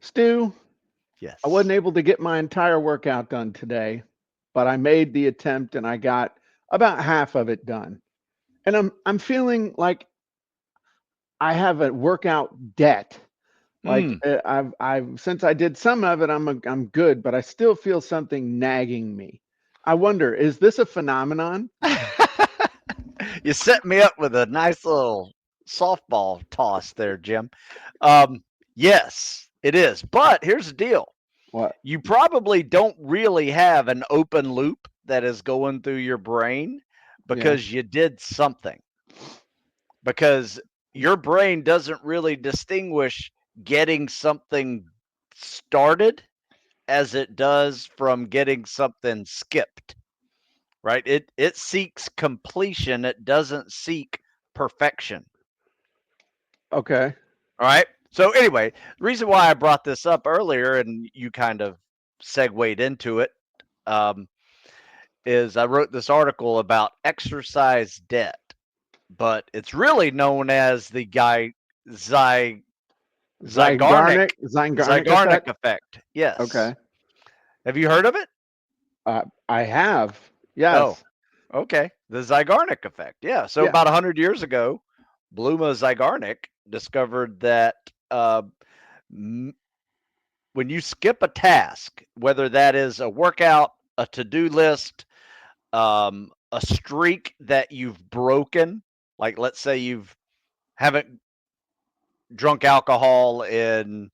Stu, I wasn't Yes. able to get my entire workout done today, but I made the attempt and I got about half of it done. And I'm feeling like I have a workout debt. Like Mm. I've since I did some of it, I'm good, but I still feel something nagging me. I wonder, is this a phenomenon? You set me up with a nice little softball toss there, Jim. Um, yes, it is. But here's the deal. What? You probably don't really have an open loop that is going through your brain Yeah. because you did something. Because your brain doesn't really distinguish getting something started as it does from getting something skipped, right? It seeks completion, it doesn't seek perfection. Okay. All right. So anyway, the reason why I brought this up earlier and you kind of segued into it, um, is I wrote this article about exercise debt, but it's really known as the guy zy, Zygarnik Zygarnik Zygarnik effect? effect. Yes. Okay. Have you heard of it? I have. Oh, Yes. okay. The Zygarnik effect. Yeah. So Yeah. about 100 years ago, Bluma Zygarnik discovered that uh, m- when you skip a task, whether that is a workout, a to-do list, a streak that you've broken, like let's say you've haven't drunk alcohol in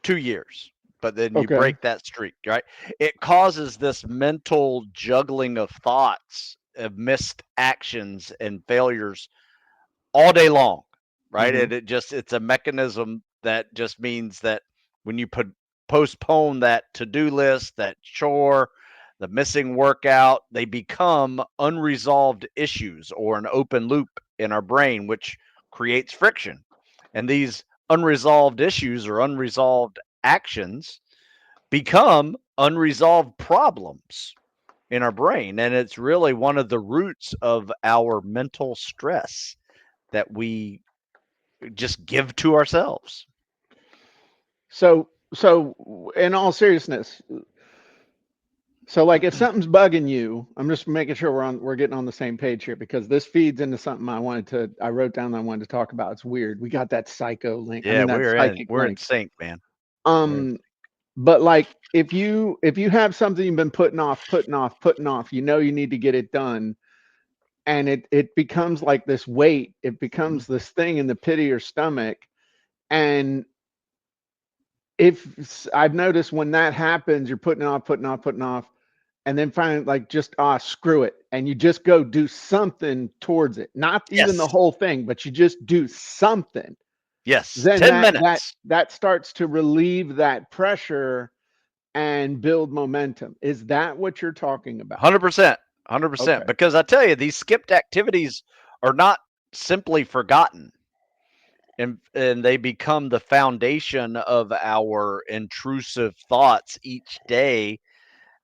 2 years, but then you Okay. break that streak, right? It causes this mental juggling of thoughts, of missed actions and failures all day long, right? Hmm. And it's a mechanism that just means that when you postpone that to-do list, that chore, the missing workout, they become unresolved issues or an open loop in our brain, which creates friction. And these unresolved issues or unresolved actions become unresolved problems in our brain. And it's really one of the roots of our mental stress that we just give to ourselves. So in all seriousness, so like if something's bugging you, I'm just making sure we're getting on the same page here because this feeds into something I wrote down that I wanted to talk about. It's weird. We got that psycho link. I Yeah, mean that psychic we're in link. sync, man. We're in Um but like if you have something you've been putting off, you need to get it done, and it becomes like this weight, it becomes this thing in the pit of your stomach. And if I've noticed when that happens, you're putting off, and then finally, like, just screw it, and you just go do something towards it. Not even the yes, whole thing, but you just do something. yes, Then 10 that minutes. that starts to relieve that pressure and build momentum. Is that what you're talking about? 100%. Okay. 100%. Because I tell you, these skipped activities are not simply forgotten, and they become the foundation of our intrusive thoughts each day.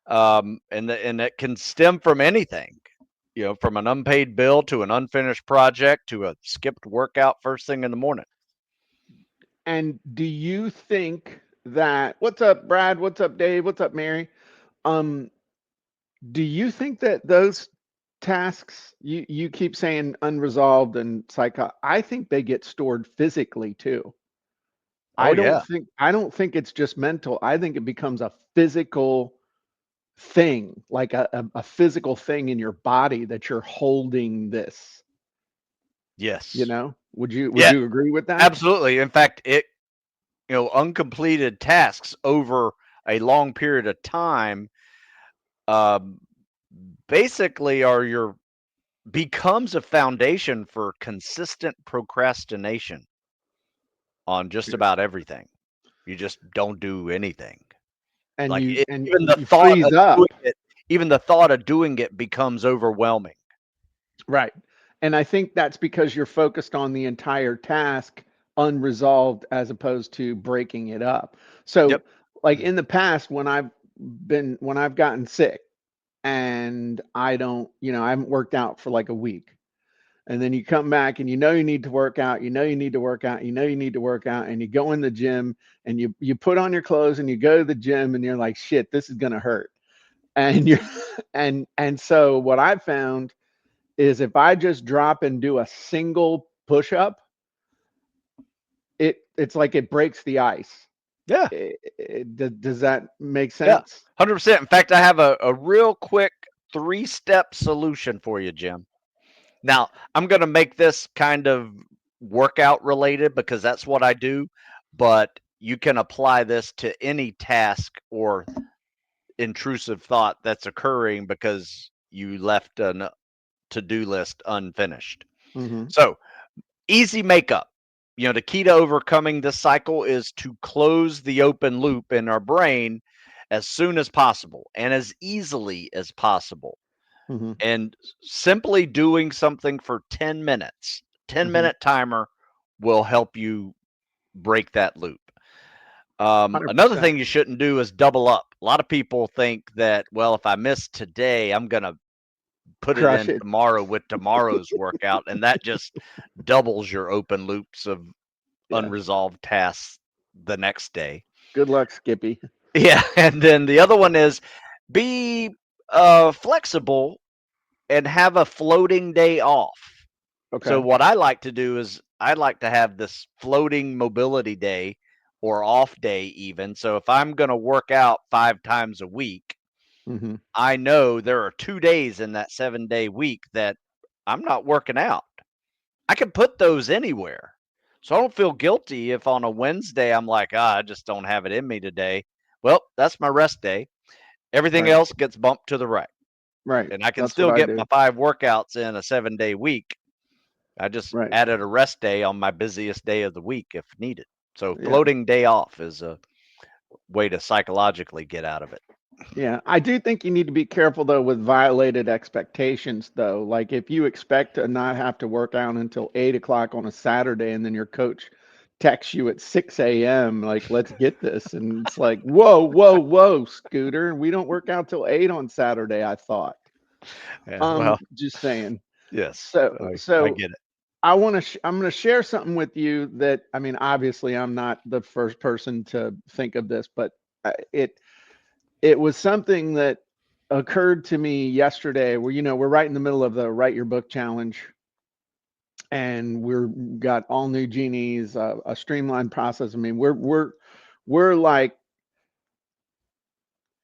And it can stem from anything, from an unpaid bill to an unfinished project to a skipped workout first thing in the morning. And do you think that what's up, Brad? What's up, Dave? What's up, Mary? Um, do you think that those tasks you keep saying unresolved and psycho, I think they get stored physically too. Oh, I don't yeah. think I don't think it's just mental. I think it becomes a physical thing, like a physical thing in your body that you're holding this, you Yes. know? Would Yeah, you agree with that? absolutely. In fact, uncompleted tasks over a long period of time, um, basically are your becomes a foundation for consistent procrastination on just about everything. You just don't do anything. And Like you and even the you thought freeze of doing up. it, even the thought of doing it becomes overwhelming. Right. And I think that's because you're focused on the entire task unresolved as opposed to breaking it up. Yep. So, like in the past, when I've gotten sick and I haven't worked out for like a week, and then you come back and you know you need to work out, you know you need to work out, you know you need to work out, and you go in the gym and you put on your clothes and you go to the gym and you're like, shit, this is gonna hurt. And you're and so what I found is if I just drop and do a single push up, it's like it breaks the ice. Yeah. Does that make Yeah. sense? 100%. In fact, I have a real quick 3-step solution for you, Jim. Now, I'm going to make this kind of workout related because that's what I do, but you can apply this to any task or intrusive thought that's occurring because you left a to-do list unfinished. Mm-hmm. So, easy makeup. The key to overcoming this cycle is to close the open loop in our brain as soon as possible and as easily as possible. Mm-hmm. And simply doing something for 10 minutes, 10 Mm-hmm. minute timer will help you break that loop. Another 100%. thing you shouldn't do is double up. A lot of people think that, well, if I miss today, I'm going to put it Crush in it. tomorrow with tomorrow's workout. And that just doubles your open loops of Yeah. unresolved tasks the next day. Good luck, Skippy. Yeah. And then the other one is be flexible and have a floating day off. So Okay. what I like to do is I like to have this floating mobility day or off day even. So if I'm going to work out 5 times a week, Mm-hmm. I know there are 2 days in that 7-day week that I'm not working out. I can put those anywhere. So I don't feel guilty if on a Wednesday I'm like, I just don't have it in me today. Well, that's my rest day. Everything Right. else gets bumped to the right. Right. And I can That's what still I get my do. 5 workouts in a 7-day week. I just Right. added a rest day on my busiest day of the week if needed. So Yeah. floating day off is a way to psychologically get out of it. Yeah. I do think you need to be careful though with violated expectations though. Like if you expect to not have to work out until 8 o'clock on a Saturday and then your coach texts you at 6 a.m. like, let's get this. And it's like, whoa, whoa, whoa, Scooter. We don't work out till 8 on Saturday, I thought. Yeah, well, Just saying. yes, So I so get it. I'm going to share something with you that I mean obviously I'm not the first person to think of this, but it was something that occurred to me yesterday where we're right in the middle of the write your book challenge, and we're got all new genies, a streamlined process. I mean we're like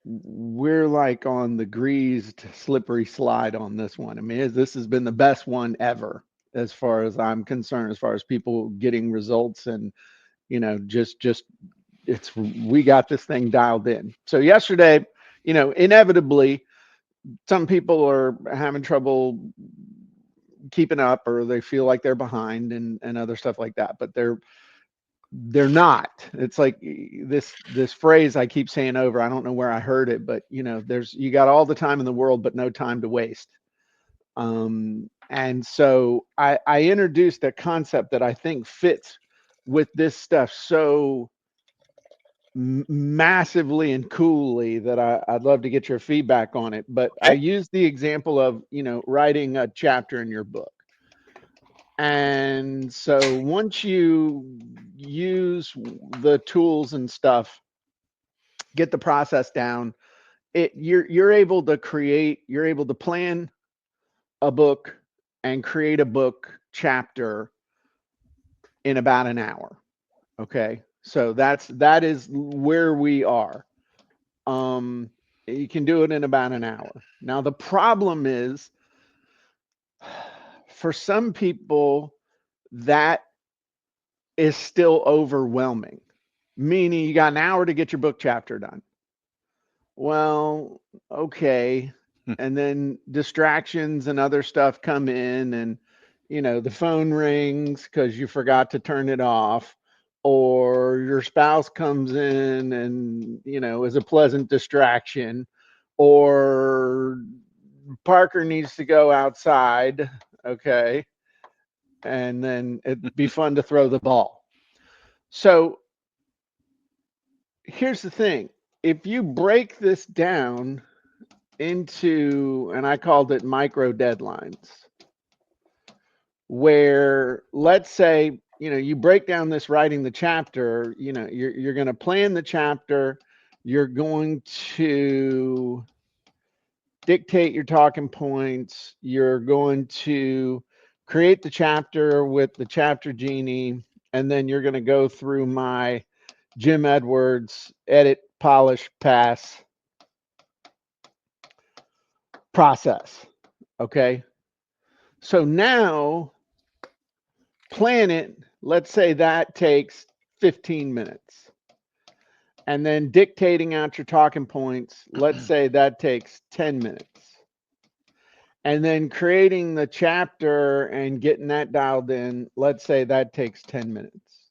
we're like on the greased slippery slide on this one. I mean this has been the best one ever as far as I'm concerned, as far as people getting results, and just it's we got this thing dialed in. So yesterday, inevitably some people are having trouble keeping up, or they feel like they're behind, and other stuff like that, but they're not. It's like this phrase I keep saying over, I don't know where I heard it, but there's you got all the time in the world but no time to waste. And so I introduced a concept that I think fits with this stuff so massively and coolly that I'd love to get your feedback on it. But I Okay. use the example of writing a chapter in your book. And so once you use the tools and stuff, get the process down, you're able to you're able to plan a book and create a book chapter in about an hour. Okay. So that is where we are. Um, you can do it in about an hour. Now, the problem is for some people, that is still overwhelming, meaning you got an hour to get your book chapter done. Well, okay. Hmm. And then distractions and other stuff come in, and the phone rings because you forgot to turn it off, or your spouse comes in and is a pleasant distraction, or Parker needs to go outside. Okay. And then it'd be fun to throw the ball. So here's the thing, if you break this down into, and I called it micro deadlines, where let's say, you break down this writing the chapter, you're going to plan the chapter, you're going to dictate your talking points, you're going to create the chapter with the chapter genie, and then you're going to go through my Jim Edwards edit, polish, pass process. Okay. So now plan it. Let's say that takes 15 minutes. And then dictating out your talking points, let's say that takes 10 minutes. And then creating the chapter and getting that dialed in, let's say that takes 10 minutes.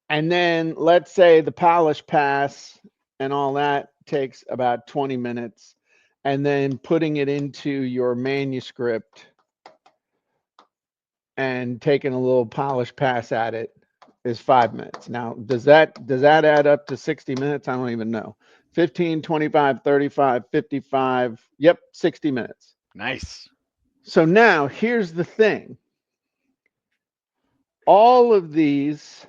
And then let's say the polish pass and all that takes about 20 minutes. And then putting it into your manuscript and taking a little polish pass at it is 5 minutes. Now, does that add up to 60 minutes? I don't even know. 15, 25, 35, 55. Yep, 60 minutes. Nice. So now here's the thing. All of these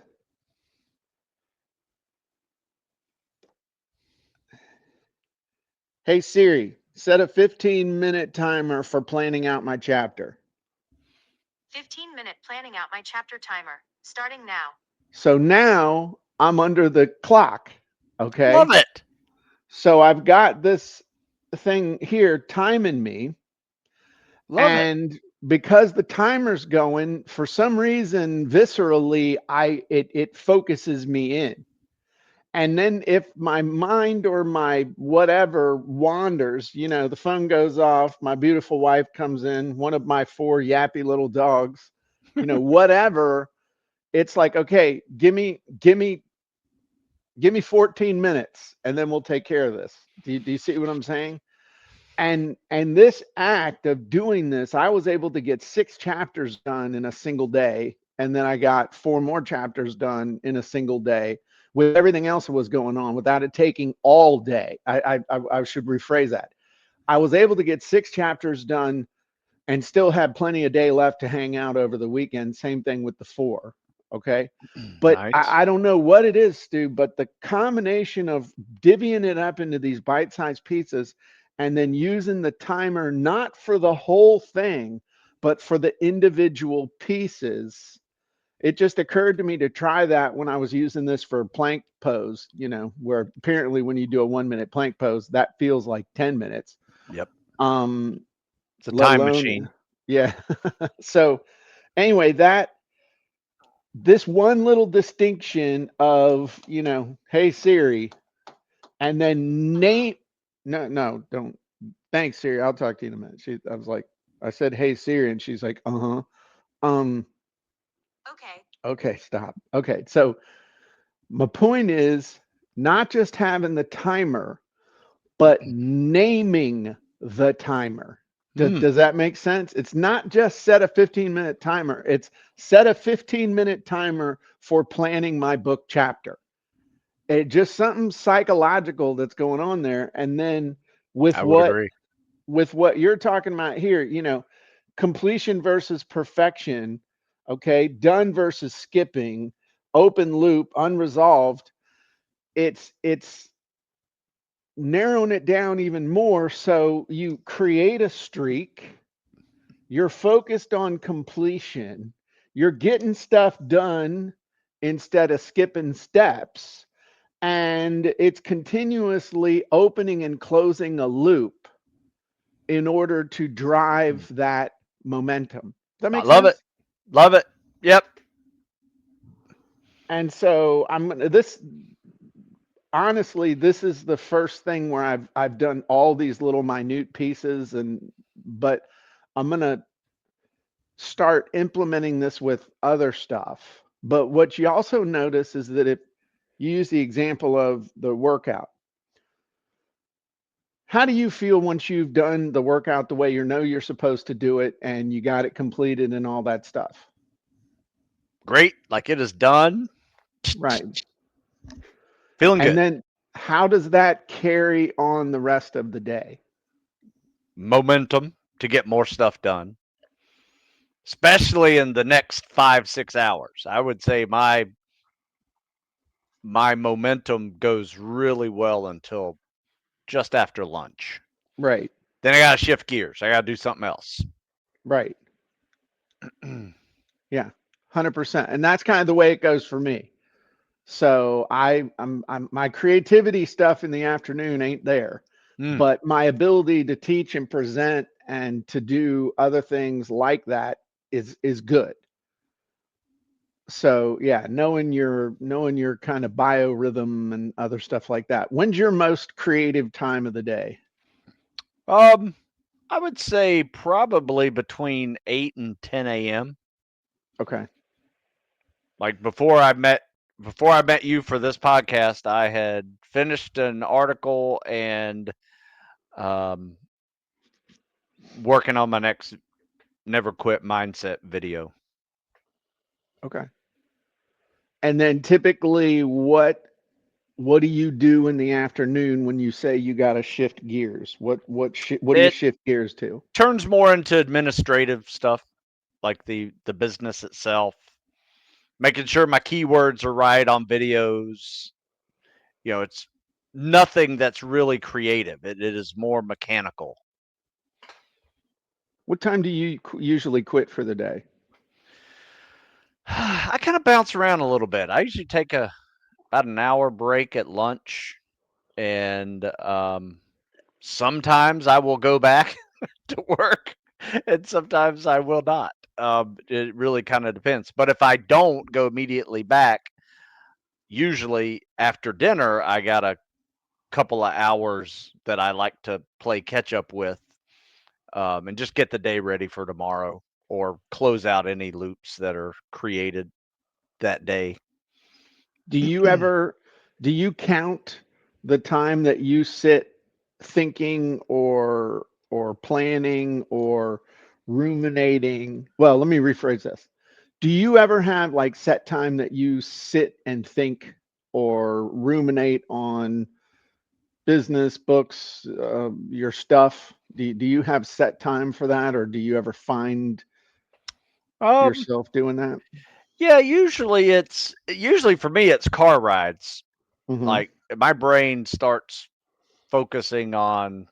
Hey Siri, set a 15-minute timer for planning out my chapter. 15-minute planning out my chapter timer, starting now. So now I'm under the clock. Okay. Love it. So I've got this thing here timing me. Love it. And because the timer's going, for some reason, viscerally, it focuses me in. And then if my mind or my whatever wanders, the phone goes off, my beautiful wife comes in, one of my 4 yappy little dogs, whatever, it's like, okay, give me 14 minutes and then we'll take care of this. Do you see what I'm saying? And this act of doing this, I was able to get 6 chapters done in a single day. And then I got 4 more chapters done in a single day with everything else that was going on without it taking all day. I should rephrase that. I was able to get 6 chapters done and still had plenty of day left to hang out over the weekend. Same thing with the 4. Okay. But Nice. I don't know what it is, Stu, but the combination of divvying it up into these bite-sized pieces and then using the timer, not for the whole thing, but for the individual pieces. It just occurred to me to try that when I was using this for plank pose, where apparently when you do a 1-minute plank pose, that feels like 10 minutes. Yep. It's a time machine. Yeah. So anyway, this one little distinction of, hey Siri, and then no, don't. Thanks, Siri. I'll talk to you in a minute. I said, hey Siri, and she's like, uh-huh. Okay, stop. Okay, so my point is not just having the timer, but naming the timer. Does that make sense? It's not just set a 15-minute timer. It's set a 15-minute timer for planning my book chapter. It just something psychological that's going on there. And then with what you're talking about here, completion versus perfection, okay, done versus skipping, open loop, unresolved. It's narrowing it down even more. So you create a streak, you're focused on completion, you're getting stuff done instead of skipping steps, and it's continuously opening and closing a loop in order to drive that momentum. Does that make sense? Love it. Yep. And so honestly, this is the first thing where I've done all these little minute pieces, but I'm going to start implementing this with other stuff. But what you also notice is that if you use the example of the workout, how do you feel once you've done the workout the way you're supposed to do it and you got it completed and all that stuff? Great. Like it is done. Right. Feeling good. And then how does that carry on the rest of the day? Momentum to get more stuff done. especially in the next 5-6 hours. I would say my momentum goes really well until just after lunch. Right. Then I got to shift gears. I got to do something else. Right. Yeah. 100%. And that's kind of the way it goes for me. So I'm my creativity stuff in the afternoon ain't there, but my ability to teach and present and to do other things like that is good. So yeah, knowing your kind of biorhythm and other stuff like that. When's your most creative time of the day? I would say probably between 8 and 10 a.m. Okay. Like before I met you for this podcast, I had finished an article and working on my next Never Quit Mindset video. Okay. And then typically what do you do in the afternoon when you say you got to shift gears? What do you It shift gears to? turns more into administrative stuff, like the business itself, making sure my keywords are right on videos. You know, it's nothing that's really creative. It is more mechanical. What time do you usually quit for the day? I kind of bounce around a little bit. I usually take about an hour break at lunch, and sometimes I will go back to work, and sometimes I will not. It really kind of depends. But if I don't go immediately back, usually after dinner, I got a couple of hours that I like to play catch up with, and just get the day ready for tomorrow or close out any loops that are created that day. Do you count the time that you sit thinking or planning or ruminating? Well, let me rephrase this. Do you ever have like set time that you sit and think or ruminate on business, books, your stuff? Do you have set time for that, or do you ever find Um, yourself doing that? yeah, usually for me it's car rides. Hmm. Like my brain starts focusing on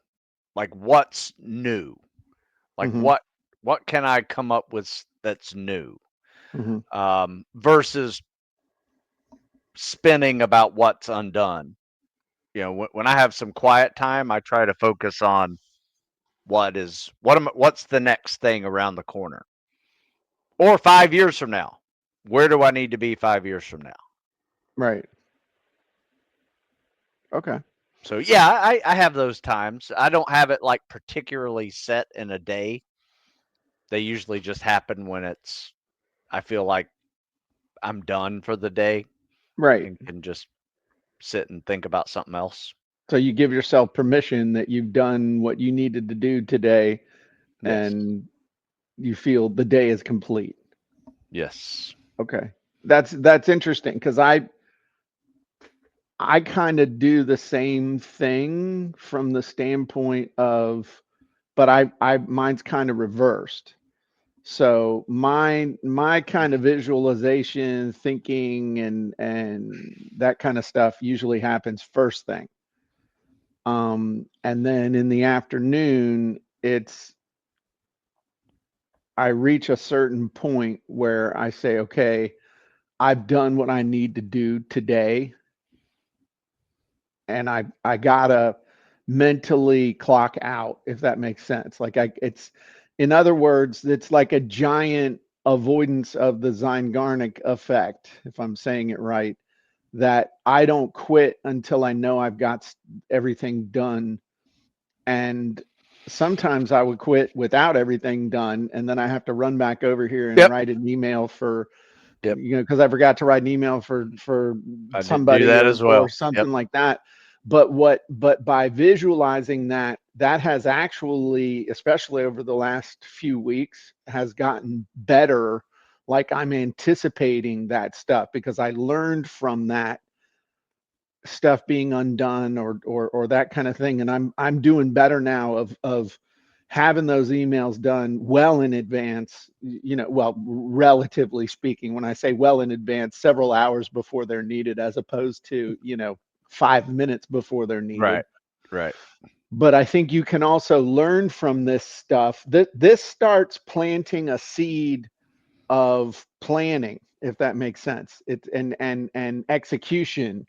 like what's new, like Hmm. what can I come up with that's new, Hmm. versus spinning about what's undone. You know, when I have some quiet time, I try to focus on what's the next thing around the corner, or 5 years from now. Where do I need to be 5 years from now? Right. Okay. So yeah, I have those times. I don't have it like particularly set in a day. They usually just happen when I feel like I'm done for the day Right. and can just sit and think about something else. So you give yourself permission that you've done what you needed to do today Yes. and you feel the day is complete. Yes. Okay. That's interesting because I kind of do the same thing from the standpoint of, but I mine's kind of reversed. So my kind of visualization, thinking and that kind of stuff usually happens first thing. And then in the afternoon, I reach a certain point where I say, okay, I've done what I need to do today, and I gotta mentally clock out, if that makes sense. Like it's, in other words, it's like a giant avoidance of the Zygarnik effect, if I'm saying it right, that I don't quit until I know I've got everything done. And sometimes I would quit without everything done, and then I have to run back over here and Yep. write an email for, Yep. because I forgot to write an email for I do somebody that or as well. Yep. something like that. But by visualizing that, that has actually, especially over the last few weeks, has gotten better. Like I'm anticipating that stuff because I learned from that stuff being undone or that kind of thing, and I'm doing better now of having those emails done well in advance, well, relatively speaking, when I say well in advance, several hours before they're needed, as opposed to, 5 minutes before they're needed. Right. But I think you can also learn from this stuff. This starts planting a seed of planning, if that makes sense. It's and execution.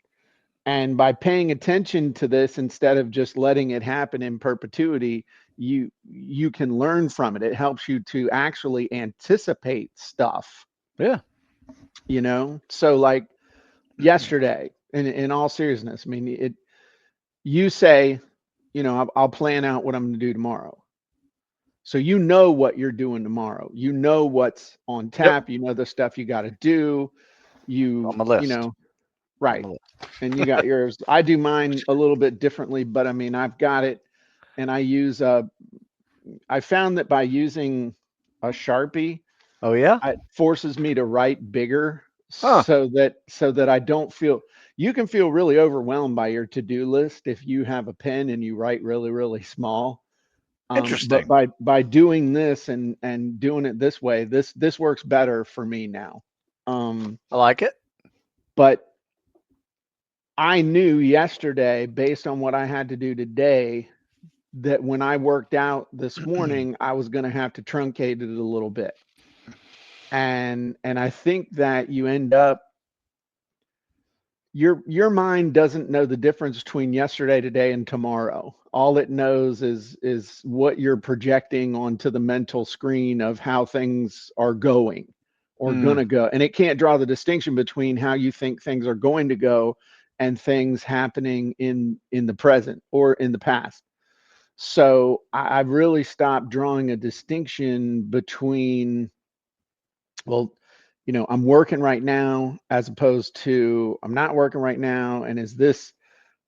And by paying attention to this instead of just letting it happen in perpetuity, you can learn from it. It helps you to actually anticipate stuff. Yeah. So like yesterday, in all seriousness, I mean, you say, I'll plan out what I'm going to do tomorrow. So you know what you're doing tomorrow. You know what's on tap. You know the stuff you got to do. On my list. Right. And you got yours. I do mine a little bit differently, but I mean, I've got it, and I found that by using a Sharpie, Oh yeah. it forces me to write bigger, Huh. so that I don't feel. You can feel really overwhelmed by your to-do list if you have a pen and you write really, really small. But Interesting. by doing this and doing it this way, this works better for me now. I like it. But I knew yesterday, based on what I had to do today, that when I worked out this morning, I was going to have to truncate it a little bit. And I think that you end up, your mind doesn't know the difference between yesterday, today, and tomorrow. All it knows is what you're projecting onto the mental screen of how things are going or gonna go. And it can't draw the distinction between how you think things are going to go and things happening in the present or in the past. So I've really stopped drawing a distinction between, well, I'm working right now, as opposed to I'm not working right now. And is this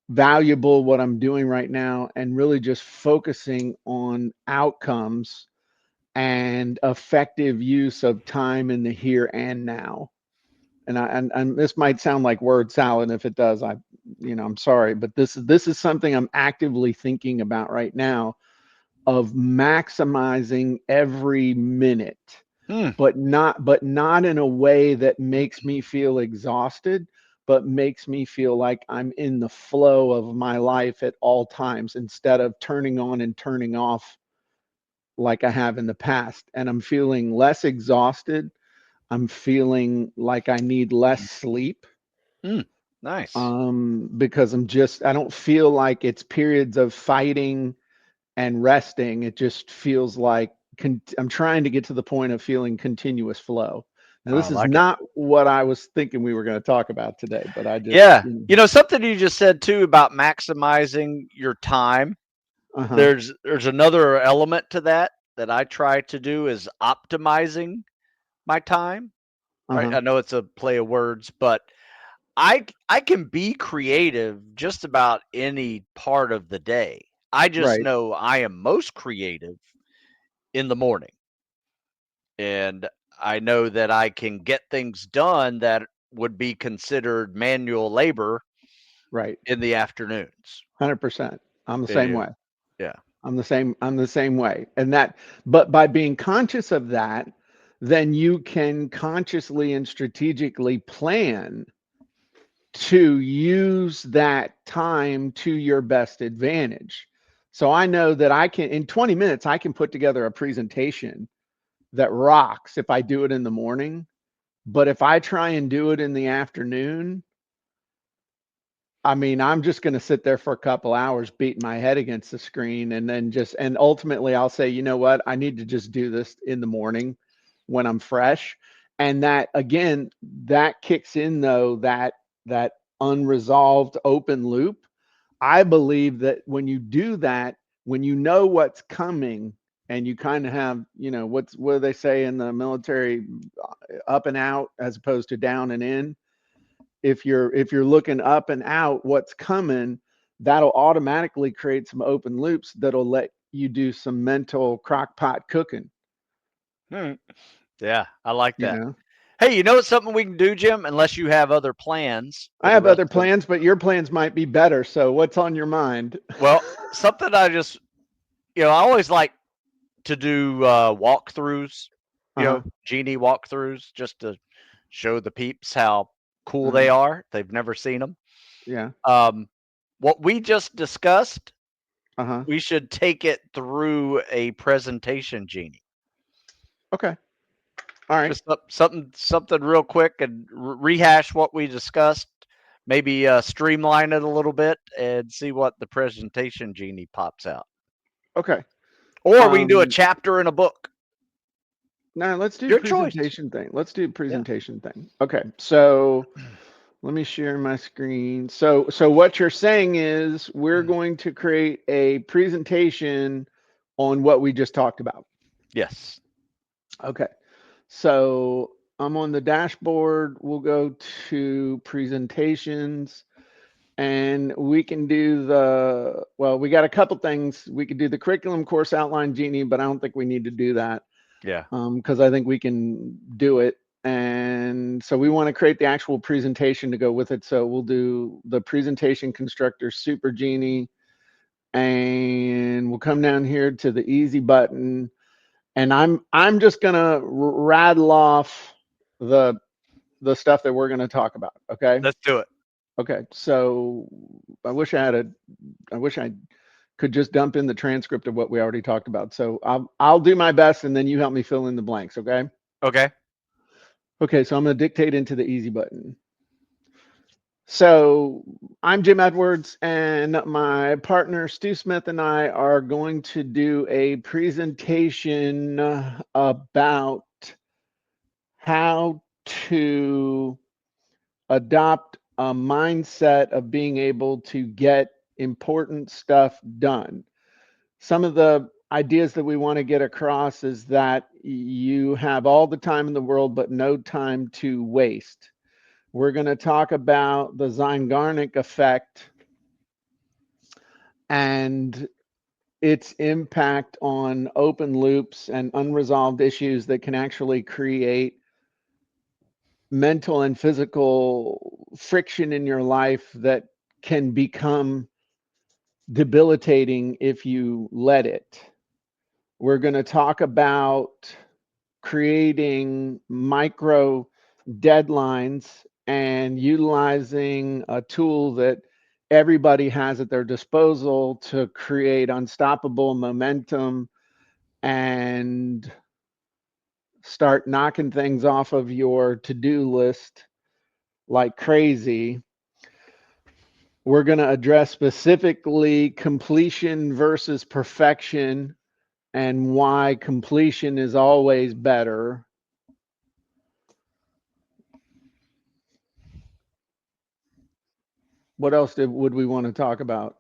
valuable, what I'm doing right now? And really just focusing on outcomes and effective use of time in the here and now. And this might sound like word salad. If it does, I'm sorry, but this is something I'm actively thinking about right now, of maximizing every minute, but not in a way that makes me feel exhausted, but makes me feel like I'm in the flow of my life at all times, instead of turning on and turning off like I have in the past. And I'm feeling less exhausted. I'm feeling like I need less sleep. Nice. Because I don't feel like it's periods of fighting and resting. It just feels like I'm trying to get to the point of feeling continuous flow. Now, this is not what I was thinking we were going to talk about today, but I just, Yeah. Something you just said too about maximizing your time. There's another element to that I try to do, is optimizing my time. Right. I know it's a play of words, but I can be creative just about any part of the day. I just right, know I am most creative in the morning. And I know that I can get things done that would be considered manual labor right, in the afternoons. 100%. I'm the same way. Yeah. I'm the same way. But by being conscious of that, then you can consciously and strategically plan to use that time to your best advantage. So I know that in 20 minutes, I can put together a presentation that rocks if I do it in the morning. But if I try and do it in the afternoon, I mean, I'm just going to sit there for a couple hours beating my head against the screen, and then and ultimately I'll say, you know what, I need to just do this in the morning when I'm fresh. And that, again, that kicks in, though, that unresolved open loop. I believe that when you do that, when you know what's coming, and you kind of have, what do they say in the military, up and out as opposed to down and in. If you're looking up and out what's coming, that'll automatically create some open loops that'll let you do some mental crock pot cooking. Yeah, I like You that. know, Hey, it's something we can do, Jim, unless you have other plans for I the have rest other of plans, but your plans might be better. So what's on your mind? Well, something I just, I always like to do walkthroughs, Uh-huh. Genie walkthroughs, just to show the peeps how cool Uh-huh. they are. They've never seen them. Yeah. What we just discussed, Uh-huh. we should take it through a presentation, Genie. Okay. All right. Just something real quick and rehash what we discussed. Maybe streamline it a little bit and see what the presentation Genie pops out. Okay. Or we can do a chapter in a book. No, let's do Your choice. presentation thing. Let's do presentation thing. Okay. So let me share my screen. So what you're saying is we're going to create a presentation on what we just talked about. Yes. Okay. So I'm on the dashboard. We'll go to presentations and we can do we got a couple things. We could do the curriculum course outline, Genie, but I don't think we need to do that. Yeah. Because I think we can do it. And so we want to create the actual presentation to go with it. So we'll do the presentation constructor Super Genie, and we'll come down here to the easy button. And I'm just gonna rattle off the stuff that we're gonna talk about. Okay. Let's do it. Okay. So I wish I could just dump in the transcript of what we already talked about. So I'll do my best and then you help me fill in the blanks, okay? Okay. Okay, so I'm going to dictate into the easy button. So I'm Jim Edwards and my partner Stu Smith and I are going to do a presentation about how to adopt a mindset of being able to get important stuff done. Some of the ideas that we want to get across is that you have all the time in the world, but no time to waste. We're going to talk about the Zeigarnik effect and its impact on open loops and unresolved issues that can actually create mental and physical friction in your life that can become debilitating if you let it. We're going to talk about creating micro deadlines and utilizing a tool that everybody has at their disposal to create unstoppable momentum and start knocking things off of your to-do list like crazy. We're going to address specifically completion versus perfection and why completion is always better. What else would we want to talk about?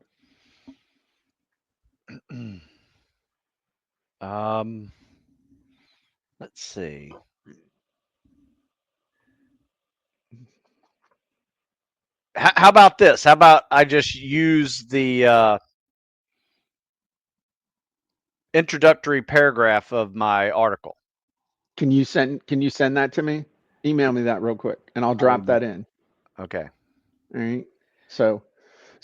Let's see. How about this? How about I just use the introductory paragraph of my article? Can you send that to me? Email me that real quick and I'll drop that in. Okay. All right. So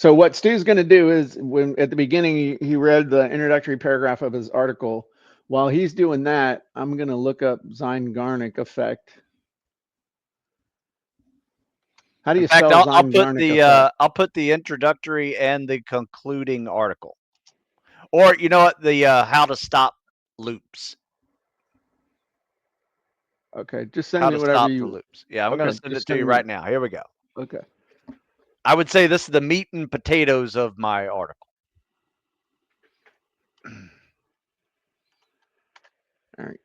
what Stu's going to do is when at the beginning he read the introductory paragraph of his article. While he's doing that, I'm going to look up Zeigarnik effect. How do you spell Zeigarnik effect? I'll put the introductory and the concluding article. Or you know what, the how to stop loops. Okay, just send How me to whatever stop you. the loops. Yeah, I'm going to send it to you right now. Here we go. Okay. I would say this is the meat and potatoes of my article. All right.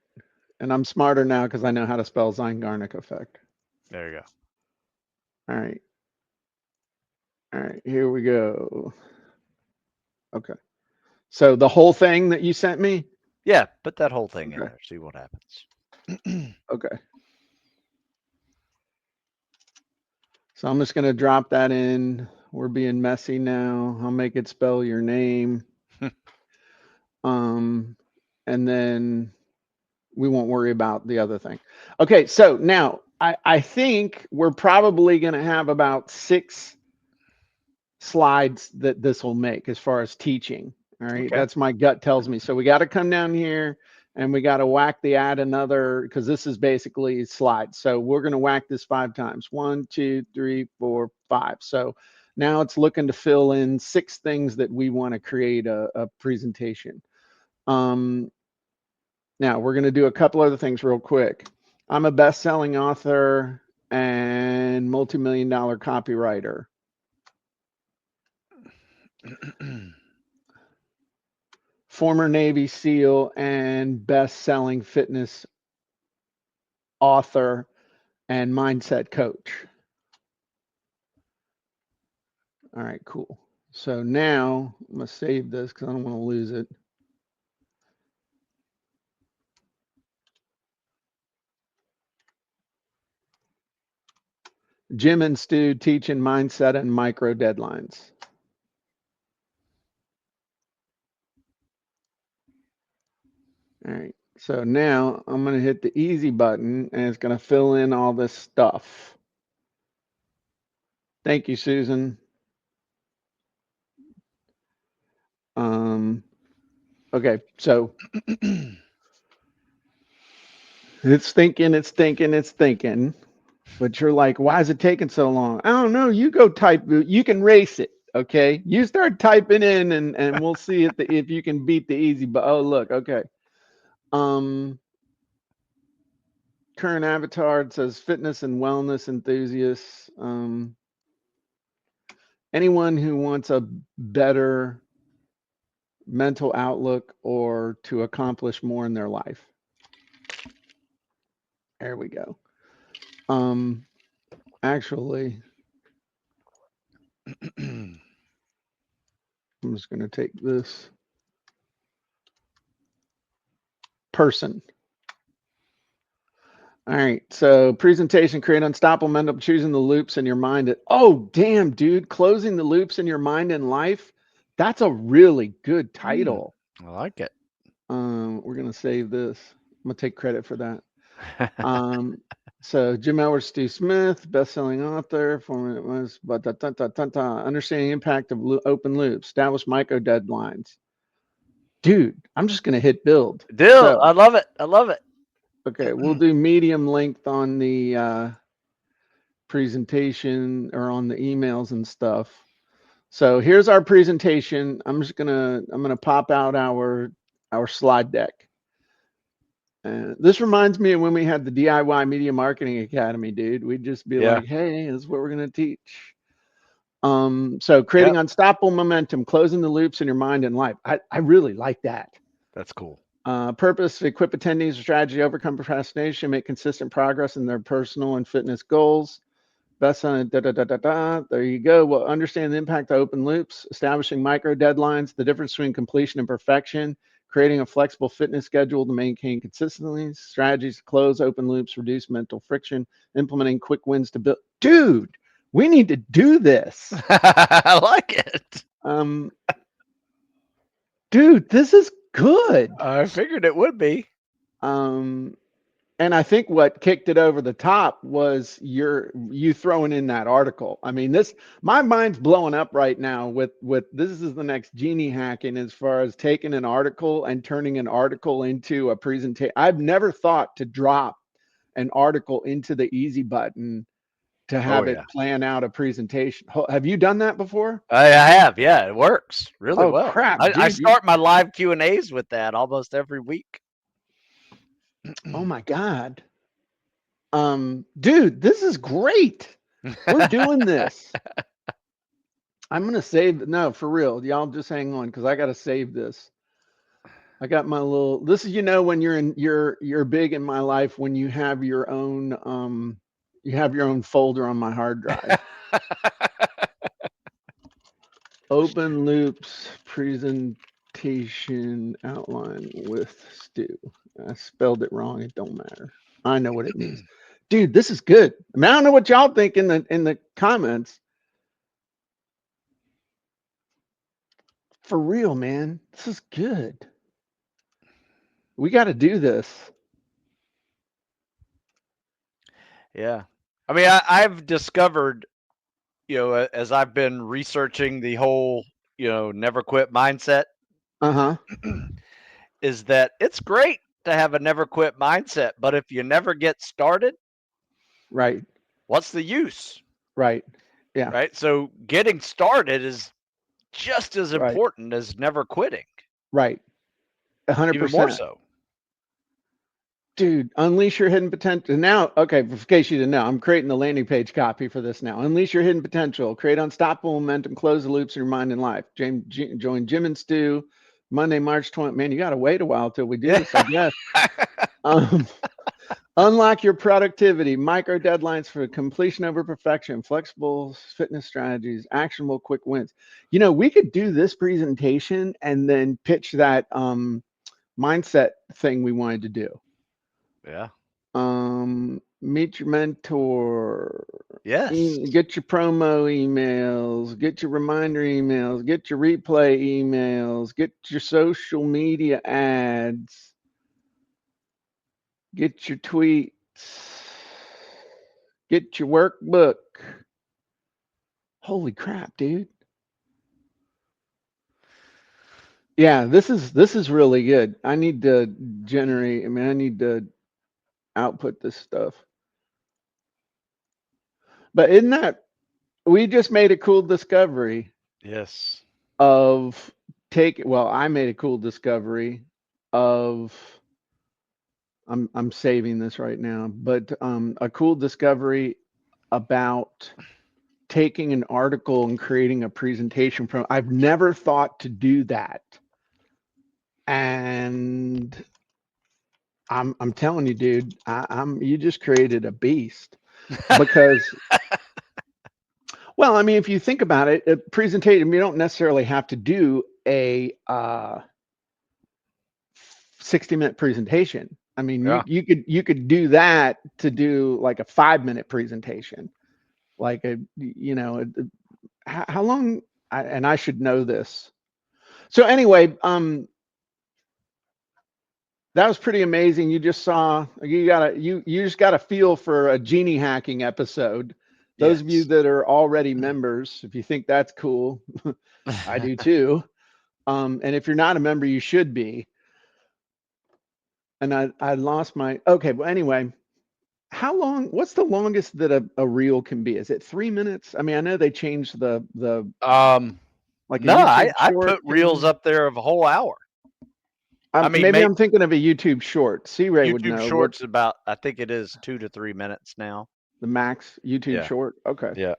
And I'm smarter now because I know how to spell Zeigarnik effect. There you go. All right. All right, here we go. Okay. So the whole thing that you sent me? Yeah, put that whole thing in there. See what happens. Okay. So I'm just going to drop that in. We're being messy now. I'll make it spell your name. And then we won't worry about the other thing. Okay, so now I think we're probably going to have about 6 slides that this will make as far as teaching. All right. Okay. That's my gut tells me. So we got to come down here and we got to whack the add another because this is basically slides. So we're going to whack this 5 times. 1, 2, 3, 4, 5. So now it's looking to fill in 6 things that we want to create a presentation. Now we're going to do a couple other things real quick. I'm a best-selling author and multi-million-dollar copywriter. Former Navy SEAL and best-selling fitness author and mindset coach. All right, cool. So now I'm going to save this because I don't want to lose it. Jim and Stu teaching mindset and micro deadlines. All right. So now I'm going to hit the easy button and it's going to fill in all this stuff. Thank you, Susan. Okay, so it's thinking, but you're like, why is it taking so long? I don't know. You go type, you can race it. Okay. You start typing in and we'll see if you can beat the easy, but oh, look. Okay. Current avatar, it says fitness and wellness enthusiasts. Anyone who wants a better mental outlook or to accomplish more in their life. There we go. Actually, I'm just going to take this person. All right. So presentation, create unstoppable momentum, choosing the loops in your mind. Oh, damn, dude. Closing the loops in your mind and life. That's a really good title. I like it. We're going to save this. I'm going to take credit for that. So Jim Elwer, Stu Smith, best-selling author, former was understanding impact of open loops, establish micro deadlines. Dude, I'm just gonna hit build. Deal. I love it. I love it. Okay, we'll do medium length on the presentation or on the emails and stuff. So here's our presentation. I'm gonna pop out our slide deck. This reminds me of when we had the DIY Media Marketing Academy, dude. We'd just be like, hey, this is what we're going to teach. So creating unstoppable momentum, closing the loops in your mind and life. I really like that. That's cool. Purpose, equip attendees with strategy, overcome procrastination, make consistent progress in their personal and fitness goals. Best on there you go. Well, understand the impact of open loops, establishing micro deadlines, the difference between completion and perfection, creating a flexible fitness schedule to maintain consistency, strategies to close open loops, reduce mental friction, implementing quick wins to build. Dude, we need to do this. I like it. Dude, this is good. I figured it would be. And I think what kicked it over the top was you throwing in that article. I mean, my mind's blowing up right now with this is the next genie hacking as far as taking an article and turning an article into a presentation. I've never thought to drop an article into the easy button to have it plan out a presentation. Have you done that before? I have. Yeah, it works really well. Crap, I start my live Q&As with that almost every week. Oh my God. Dude, this is great. We're doing this. I'm going to save. No, for real. Y'all just hang on because I got to save this. I got my little, this is, when you're big in my life, when you have your own folder on my hard drive. Open loops presentation outline with Stu. I spelled it wrong. It don't matter. I know what it means. Dude, this is good. I mean, I don't know what y'all think in the comments. For real, man. This is good. We got to do this. Yeah. I mean, I've discovered, as I've been researching the whole, never quit mindset Uh-huh. is that it's great to have a never quit mindset, but if you never get started, Right. what's the use? Right. Yeah. Right? So getting started is just as Right. important as never quitting, Right. even more 100%. so. Dude, unleash your hidden potential. Now, okay, in case you didn't know, I'm creating the landing page copy for this now. Unleash your hidden potential, create unstoppable momentum, close the loops of your mind and life. Join Jim and Stu Monday, March 20th. Man, you got to wait a while till we do this, I guess. Unlock your productivity, micro deadlines for completion over perfection, flexible fitness strategies, actionable quick wins. You know, we could do this presentation and then pitch that mindset thing we wanted to do. Yeah. Meet your mentor. Yes. Get your promo emails, get your reminder emails, get your replay emails, get your social media ads, get your tweets, get your workbook. Holy crap, dude. Yeah, this is really good. I need to generate, I mean, I need to output this stuff. But isn't that, we just made a cool discovery Yes. of I made a cool discovery of, I'm saving this right now, but a cool discovery about taking an article and creating a presentation from. I've never thought to do that. And I'm telling you, dude, you just created a beast. Because well, I mean, if you think about it, a presentation, you don't necessarily have to do a 60-minute presentation. I mean, Yeah. you could do that to do like a 5-minute presentation, like how long? And I should know this. So anyway, that was pretty amazing. You just saw, you just got a feel for a genie hacking episode. Those of you Yes. that are already members, if you think that's cool, I do too. And if you're not a member, you should be. And I lost my, okay, well, anyway, what's the longest that a reel can be? Is it 3 minutes? I mean, I know they changed the like a No, YouTube I short put reels can, up there of a whole hour. I mean, maybe I'm thinking of a YouTube short. C-Ray would YouTube know what Shorts about, I think it is 2 to 3 minutes now. the max YouTube Yeah. short. Okay. Yeah.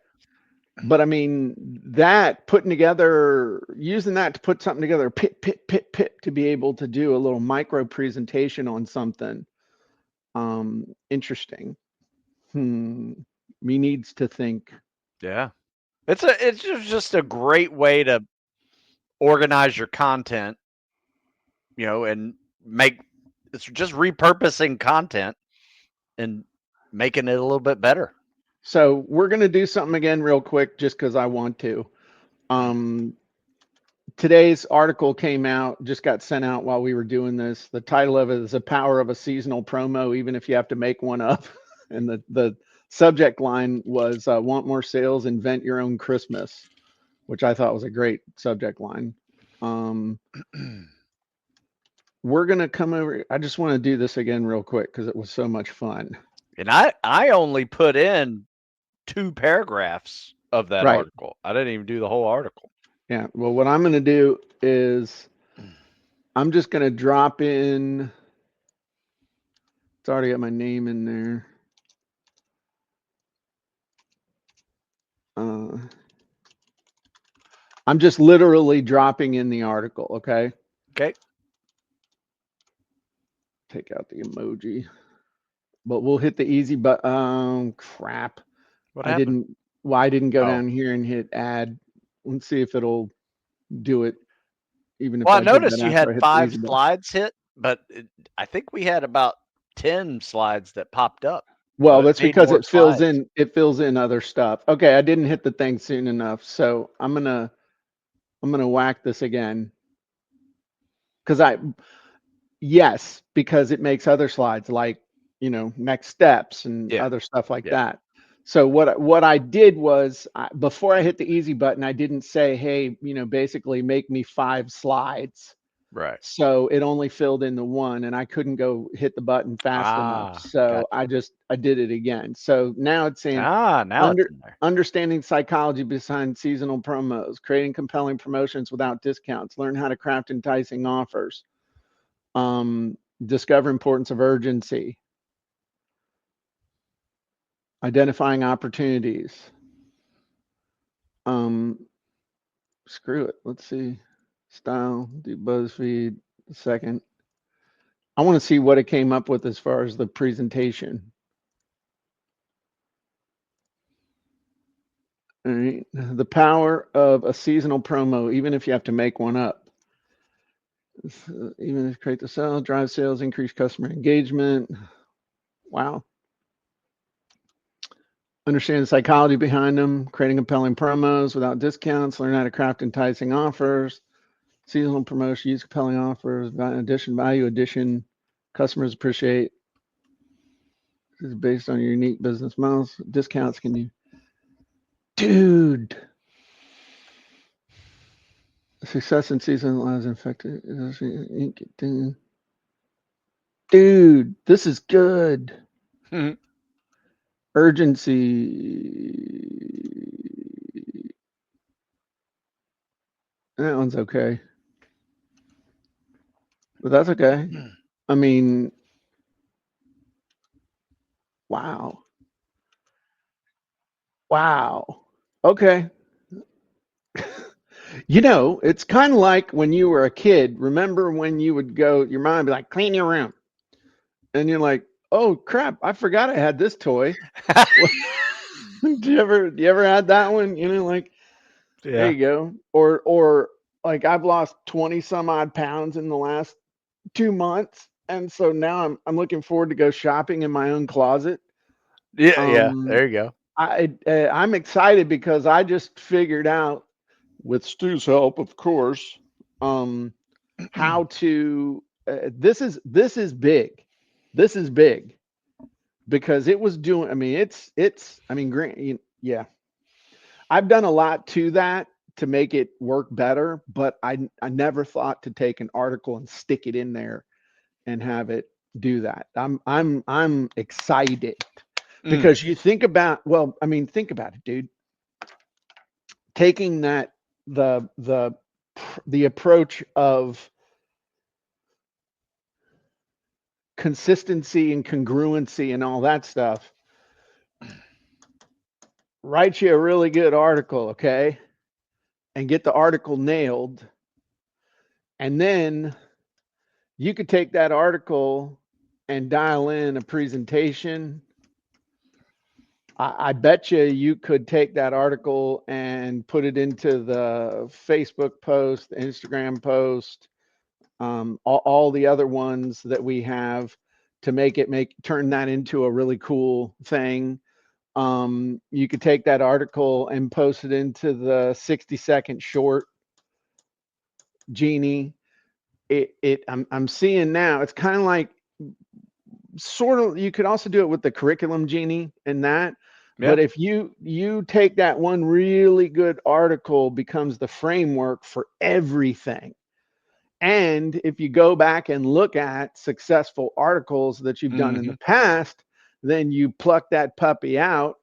But I mean, using that to put something together, pip, to be able to do a little micro presentation on something interesting. Me needs to think. Yeah. It's just a great way to organize your content, and it's just repurposing content and making it a little bit better. So we're gonna do something again real quick, just because I want to. Today's article came out, just got sent out while we were doing this. The title of it is "The Power of a Seasonal Promo, Even If You Have to Make One Up." And the subject line was "Want More Sales? Invent Your Own Christmas," which I thought was a great subject line. We're going to come over. I just want to do this again real quick because it was so much fun. And I only put in 2 paragraphs of that Right. article. I didn't even do the whole article. Yeah. Well, what I'm going to do is I'm just going to drop in. It's already got my name in there. I'm just literally dropping in the article. Okay. Okay. Take out the emoji, but we'll hit the easy button. Crap. What happened? I didn't go Oh. down here and hit add. Let's see if it'll do it. Even if Well, I did that noticed you after I had hit the 5 easy button. slides hit, but I think we had about 10 slides that popped up. Well, So it that's made because more it fills slides. in. It fills in other stuff. Okay, I didn't hit the thing soon enough, so I'm gonna whack this again. Because it makes other slides like next steps and Yeah. other stuff like Yeah. that. So what I did was before I hit the easy button, I didn't say, hey, basically make me 5 slides. Right. So it only filled in the one, and I couldn't go hit the button fast enough. Ah, So gotcha. I did it again. So now it's saying Now it's under in there. understanding psychology behind seasonal promos, creating compelling promotions without discounts, learn how to craft enticing offers, discover importance of urgency, identifying opportunities. Screw it. Let's see. Style, do BuzzFeed. Second. I want to see what it came up with as far as the presentation. All right. The power of a seasonal promo, even if you have to make one up. Even if create the sale, drive sales, increase customer engagement. Wow. Understand the psychology behind them, creating compelling promos without discounts, learn how to craft enticing offers, seasonal promotion, use compelling offers, value addition, customers appreciate. This is based on your unique business models. Discounts can you, dude. Success in season lives infected. Dude, this is good. Urgency. That one's okay. But that's okay. I mean, wow. Wow. Okay. You know, it's kind of like when you were a kid. Remember when you would go, your mom would be like, clean your room. And you're like, oh crap, I forgot I had this toy. Do you ever had that one? You know, like, there Yeah. you go. Or like I've lost 20 some odd pounds in the last 2 months. And so now I'm looking forward to go shopping in my own closet. Yeah. There you go. I'm excited because I just figured out, with Stu's help, of course, how to. This is big. This is big because it was doing. I mean, it's. I mean, yeah. I've done a lot to that to make it work better, but I never thought to take an article and stick it in there and have it do that. I'm excited because you think about, well, I mean, think about it, dude. Taking that the approach of consistency and congruency and all that stuff. Write you a really good article, okay? And get the article nailed. And then you could take that article and dial in a presentation. I bet you could take that article and put it into the Facebook post, the Instagram post, all the other ones that we have to turn that into a really cool thing. You could take that article and post it into the 60-second short genie. I'm seeing now, it's kind of like, sort of, you could also do it with the curriculum genie and that. Yeah. But if you take that one really good article, becomes the framework for everything. And if you go back and look at successful articles that you've done in the past, then you pluck that puppy out.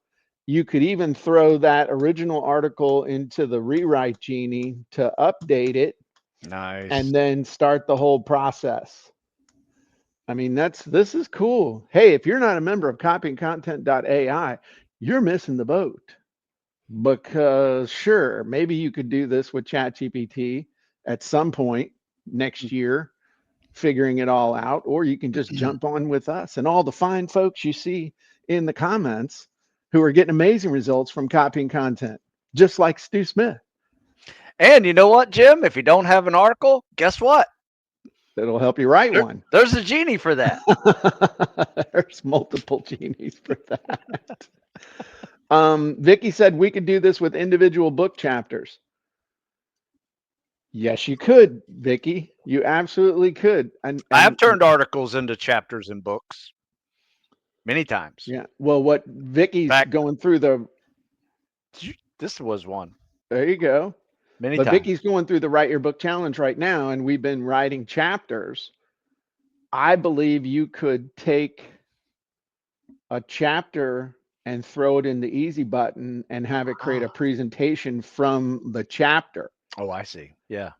You could even throw that original article into the rewrite genie to update it Nice. and then start the whole process. I mean, this is cool. Hey, if you're not a member of copyandcontent.ai, you're missing the boat. Because sure, maybe you could do this with ChatGPT at some point next year, figuring it all out, or you can just jump on with us and all the fine folks you see in the comments who are getting amazing results from copying content, just like Stu Smith. And you know what, Jim? If you don't have an article, guess what? It'll help you write one. There's a genie for that. There's multiple genies for that. Vicky said we could do this with individual book chapters. Yes, you could, Vicky. You absolutely could. And I have turned articles into chapters in books many times. Yeah. Well, what Vicky's going through this was one. There you go. Many But times. Vicky's going through the Write Your Book Challenge right now, and we've been writing chapters. I believe you could take a chapter and throw it in the easy button and have it create a presentation from the chapter. Oh, I see. Yeah.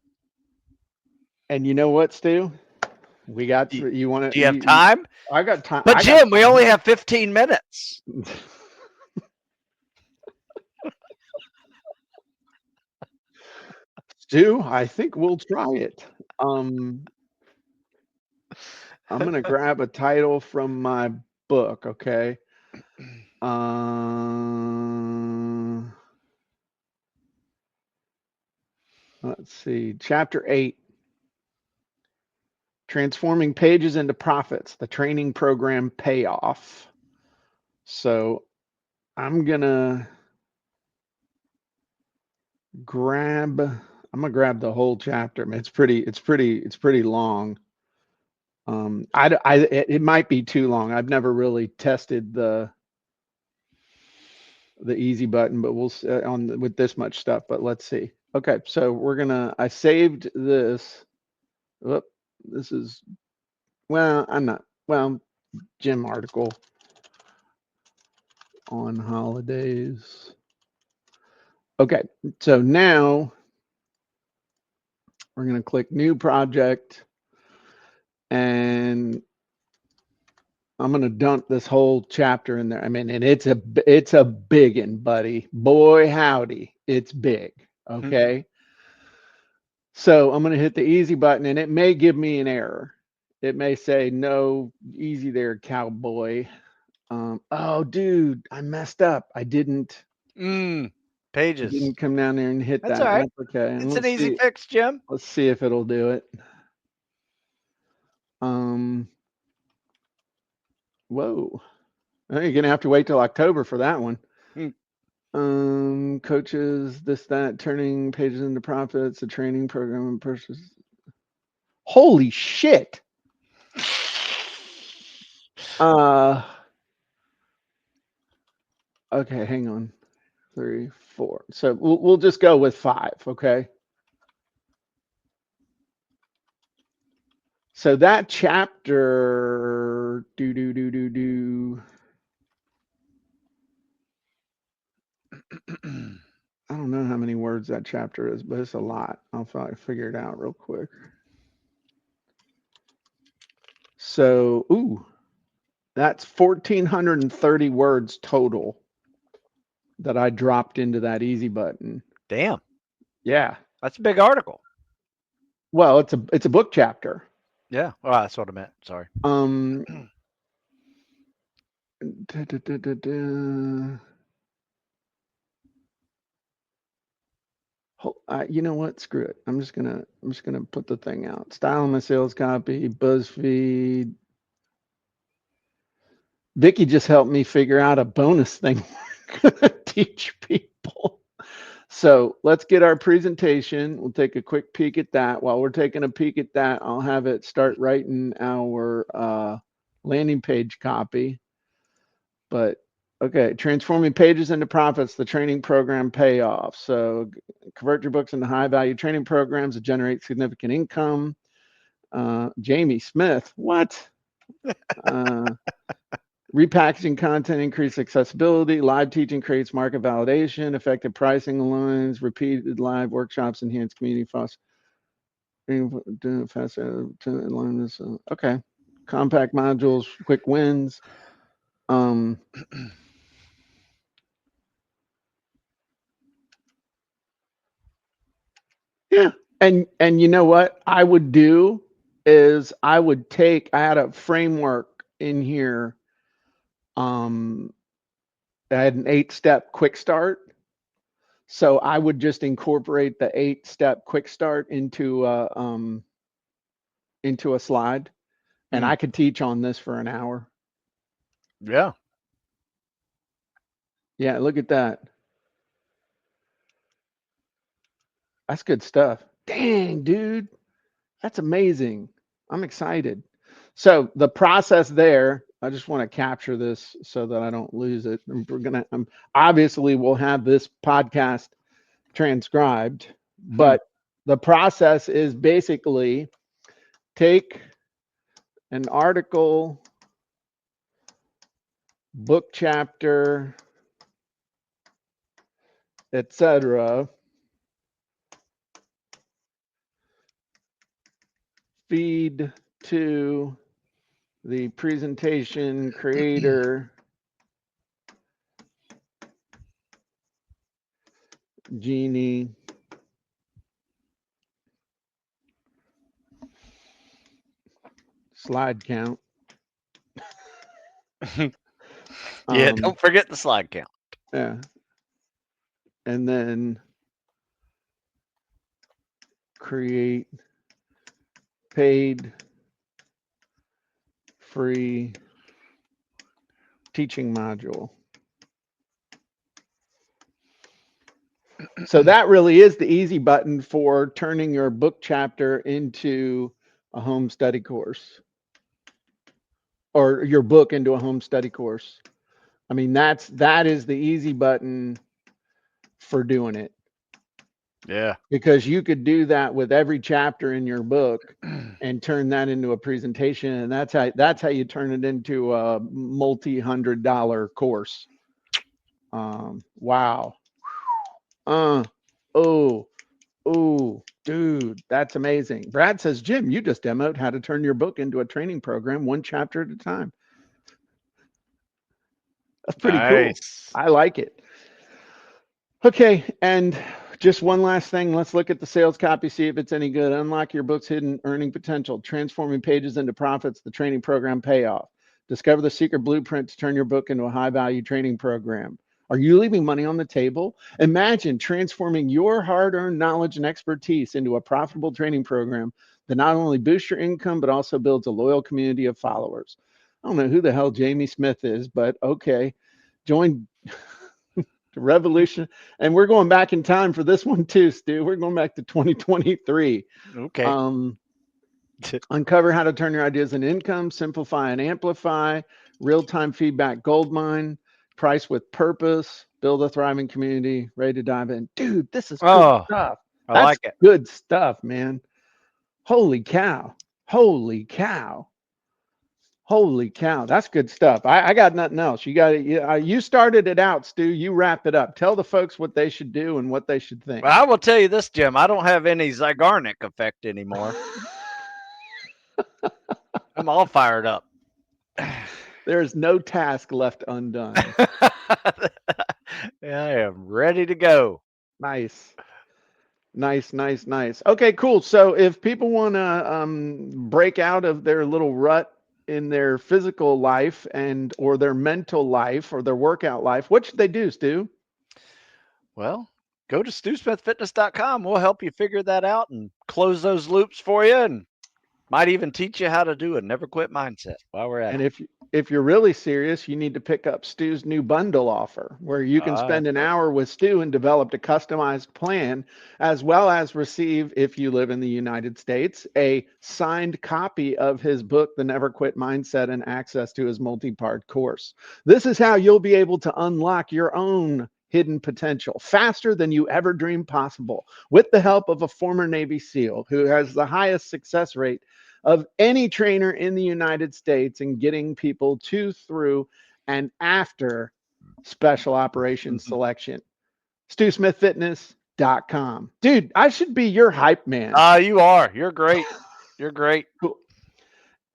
And you know what, Stu? We got Do to, you want to, Do you have time? I got time. But Jim, we only have 15 minutes. Stu, I think we'll try it. I'm going to grab a title from my book, okay? Let's see. Chapter 8. Transforming Pages into Profits, the training program payoff. So I'm going to grab the whole chapter. It's pretty long. It might be too long. I've never really tested the easy button, but we'll on with this much stuff, but let's see. Okay. So I saved this. Whoop, this is, Jim article on holidays. Okay. So now we're going to click new project, and I'm going to dump this whole chapter in there. I mean, and it's a big one, buddy. Boy, howdy. It's big. Okay. So I'm going to hit the easy button, and it may give me an error. It may say, no, easy there, cowboy. Oh, dude, I messed up. I didn't Pages. come down there and hit That's that. all right. That's okay. And It's an easy fix, Jim. Let's see if it'll do it. Whoa. You're going to have to wait till October for that one. Coaches, this, that, turning pages into profits, a training program and purchase. Holy shit. Okay, hang on. 3, 4. So we'll just go with 5, okay? So that chapter, I don't know how many words that chapter is, but it's a lot. I'll probably figure it out real quick. So, that's 1,430 words total that I dropped into that easy button. Damn. Yeah. That's a big article. Well, it's a book chapter. Yeah. Oh, that's what I meant. Sorry. You know what? Screw it. I'm just gonna put the thing out. Style in my sales copy, BuzzFeed. Vicky just helped me figure out a bonus thing we're gonna teach people. So let's get our presentation. We'll take a quick peek at that. While we're taking a peek at that, I'll have it start writing our landing page copy. But okay, transforming pages into profits, the training program payoff. So convert your books into high value training programs that generate significant income. Jamie Smith, what? Repackaging content, increase accessibility, live teaching creates market validation, effective pricing aligns, repeated live workshops, enhance community foster. Okay. Compact modules, quick wins. Yeah. And you know what I would do is I had a framework in here. I had an 8-step quick start. So I would just incorporate the 8-step quick start into a slide, and I could teach on this for an hour. Yeah. Yeah, look at that. That's good stuff. Dang, dude. That's amazing. I'm excited. So the process there, I just want to capture this so that I don't lose it. And obviously we'll have this podcast transcribed But the process is basically take an article, book chapter, etc., feed to the presentation creator, Genie, slide count. Yeah, don't forget the slide count. Yeah. And then create paid free teaching module. So that really is the easy button for turning your book chapter into a home study course, or your book into a home study course. I mean, that is the easy button for doing it, Yeah. because you could do that with every chapter in your book and turn that into a presentation, and that's how you turn it into a multi-$100 course. Wow. Oh, dude, that's amazing. Brad says, Jim, you just demoed how to turn your book into a training program, one chapter at a time. That's pretty cool. I like it. Okay, and just one last thing. Let's look at the sales copy, see if it's any good. Unlock your book's hidden earning potential, transforming pages into profits, the training program payoff. Discover the secret blueprint to turn your book into a high-value training program. Are you leaving money on the table? Imagine transforming your hard-earned knowledge and expertise into a profitable training program that not only boosts your income, but also builds a loyal community of followers. I don't know who the hell Jamie Smith is, but okay. Join Revolution. And we're going back in time for this one too, Stu. We're going back to 2023. Okay. Uncover how to turn your ideas into income, simplify and amplify, real-time feedback goldmine, price with purpose, build a thriving community, ready to dive in. Dude, this is good stuff. I That's like it. good stuff, man. Holy cow. Holy cow. Holy cow. That's good stuff. I got nothing else. You started it out, Stu. You wrap it up. Tell the folks what they should do and what they should think. Well, I will tell you this, Jim. I don't have any Zygarnik effect anymore. I'm all fired up. There is no task left undone. Yeah, I am ready to go. Nice. Okay, cool. So if people want to break out of their little rut in their physical life and or their mental life or their workout life, what should they do, Stu? Well, go to StuSmithFitness.com. We'll help you figure that out and close those loops for you, and might even teach you how to do a never quit mindset while we're at And it. if you're really serious, you need to pick up Stu's new bundle offer, where you can spend an hour with Stu and develop a customized plan, as well as receive, if you live in the United States, a signed copy of his book, The Never Quit Mindset, and access to his multi-part course. This is how you'll be able to unlock your own hidden potential faster than you ever dreamed possible, with the help of a former Navy SEAL who has the highest success rate of any trainer in the United States in getting people to, through, and after special operations selection. StuSmithFitness.com. Dude, I should be your hype man. You are. You're great. You're great. Cool.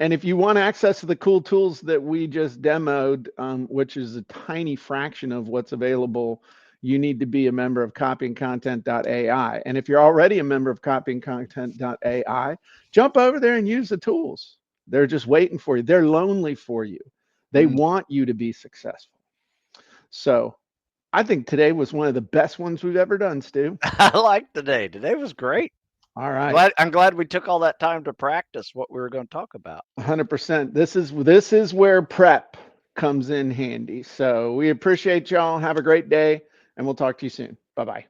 And if you want access to the cool tools that we just demoed, which is a tiny fraction of what's available, you need to be a member of copyandcontent.ai. And if you're already a member of copyandcontent.ai, jump over there and use the tools. They're just waiting for you. They're lonely for you. They want you to be successful. So I think today was one of the best ones we've ever done, Stu. I like today. Today was great. All right. I'm glad we took all that time to practice what we were going to talk about. 100%. This is where prep comes in handy. So we appreciate y'all. Have a great day, and we'll talk to you soon. Bye-bye.